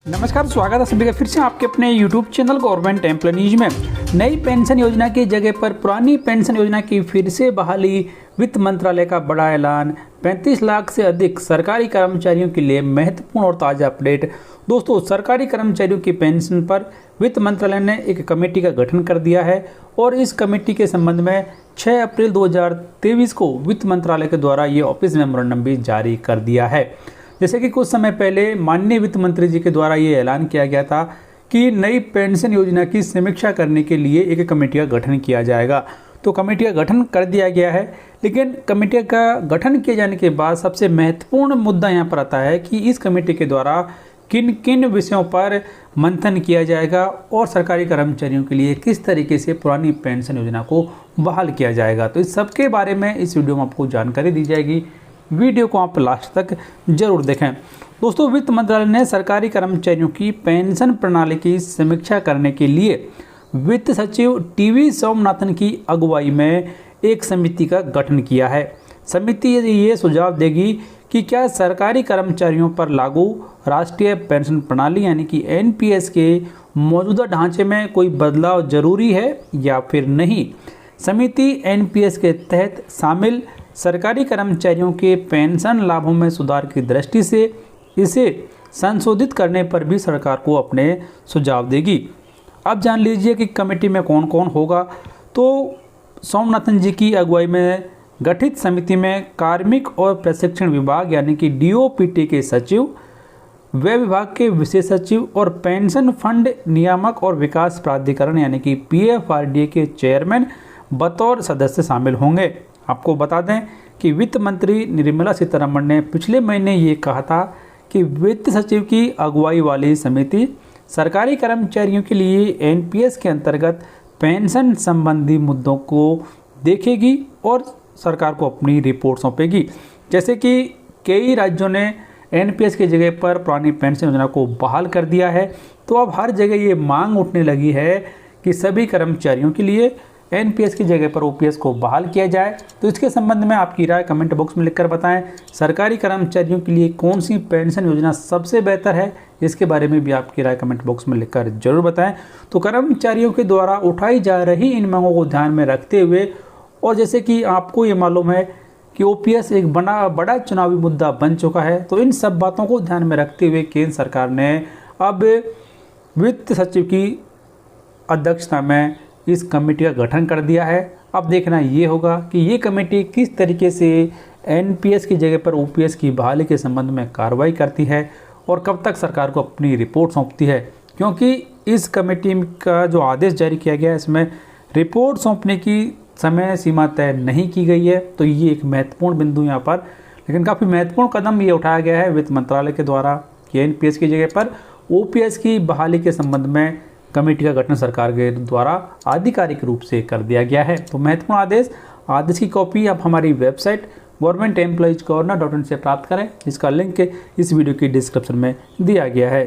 नमस्कार, स्वागत है सभी का फिर से आपके अपने YouTube channel government employ news में। नई पेंशन योजना की जगह पर पुरानी पेंशन योजना की फिर से बहाली, वित्त मंत्रालय का बड़ा ऐलान, 35 लाख से अधिक सरकारी कर्मचारियों के लिए महत्वपूर्ण और ताज़ा अपडेट। दोस्तों, सरकारी कर्मचारियों की पेंशन पर वित्त मंत्रालय ने एक कमेटी का गठन कर दिया है और इस कमेटी के संबंध में 6 अप्रैल 2023 को वित्त मंत्रालय के द्वारा ये ऑफिस मेमोरेंडम भी जारी कर दिया है। जैसे कि कुछ समय पहले माननीय वित्त मंत्री जी के द्वारा ये ऐलान किया गया था कि नई पेंशन योजना की समीक्षा करने के लिए एक कमेटी का गठन किया जाएगा। तो कमेटी का गठन कर दिया गया है, लेकिन कमेटी का गठन किए जाने के बाद सबसे महत्वपूर्ण मुद्दा यहाँ पर आता है कि इस कमेटी के द्वारा किन किन विषयों पर मंथन किया जाएगा और सरकारी कर्मचारियों के लिए किस तरीके से पुरानी पेंशन योजना को बहाल किया जाएगा। तो इस सब के बारे में इस वीडियो में आपको जानकारी दी जाएगी। वीडियो को आप लास्ट तक जरूर देखें। दोस्तों, वित्त मंत्रालय ने सरकारी कर्मचारियों की पेंशन प्रणाली की समीक्षा करने के लिए वित्त सचिव टीवी सोमनाथन की अगुवाई में एक समिति का गठन किया है। समिति ये सुझाव देगी कि क्या सरकारी कर्मचारियों पर लागू राष्ट्रीय पेंशन प्रणाली यानी कि एनपीएस के मौजूदा ढांचे में कोई बदलाव जरूरी है या फिर नहीं। समिति एनपीएस के तहत शामिल सरकारी कर्मचारियों के पेंशन लाभों में सुधार की दृष्टि से इसे संशोधित करने पर भी सरकार को अपने सुझाव देगी। अब जान लीजिए कि कमेटी में कौन कौन होगा। तो सोमनाथन जी की अगुवाई में गठित समिति में कार्मिक और प्रशिक्षण विभाग यानी कि डीओपीटी के सचिव, व्यय विभाग के विशेष सचिव और पेंशन फंड नियामक और विकास प्राधिकरण यानी कि पीएफआरडीए के चेयरमैन बतौर सदस्य शामिल होंगे। आपको बता दें कि वित्त मंत्री निर्मला सीतारमण ने पिछले महीने ये कहा था कि वित्त सचिव की अगुवाई वाली समिति सरकारी कर्मचारियों के लिए एनपीएस के अंतर्गत पेंशन संबंधी मुद्दों को देखेगी और सरकार को अपनी रिपोर्ट सौंपेगी। जैसे कि कई राज्यों ने एनपीएस की जगह पर पुरानी पेंशन योजना को बहाल कर दिया है, तो अब हर जगह ये मांग उठने लगी है कि सभी कर्मचारियों के लिए एनपीएस की जगह पर ओपीएस को बहाल किया जाए। तो इसके संबंध में आपकी राय कमेंट बॉक्स में लिखकर बताएं। सरकारी कर्मचारियों के लिए कौन सी पेंशन योजना सबसे बेहतर है, इसके बारे में भी आपकी राय कमेंट बॉक्स में लिखकर जरूर बताएं। तो कर्मचारियों के द्वारा उठाई जा रही इन मांगों को ध्यान में रखते हुए और जैसे कि आपको ये मालूम है कि ओपीएस एक बड़ा चुनावी मुद्दा बन चुका है, तो इन सब बातों को ध्यान में रखते हुए केंद्र सरकार ने अब वित्त सचिव की अध्यक्षता में इस कमेटी का गठन कर दिया है। अब देखना ये होगा कि ये कमेटी किस तरीके से एनपीएस की जगह पर ओपीएस की बहाली के संबंध में कार्रवाई करती है और कब तक सरकार को अपनी रिपोर्ट सौंपती है, क्योंकि इस कमेटी का जो आदेश जारी किया गया है इसमें रिपोर्ट सौंपने की समय सीमा तय नहीं की गई है। तो ये एक महत्वपूर्ण बिंदु यहाँ पर, लेकिन काफ़ी महत्वपूर्ण कदम ये उठाया गया है वित्त मंत्रालय के द्वारा कि एनपीएस की जगह पर ओपीएस की बहाली के संबंध में कमेटी का गठन सरकार के द्वारा आधिकारिक रूप से कर दिया गया है। तो महत्वपूर्ण आदेश की कॉपी आप हमारी वेबसाइट governmentemplojscorner.in से प्राप्त करें, जिसका लिंक इस वीडियो की डिस्क्रिप्शन में दिया गया है।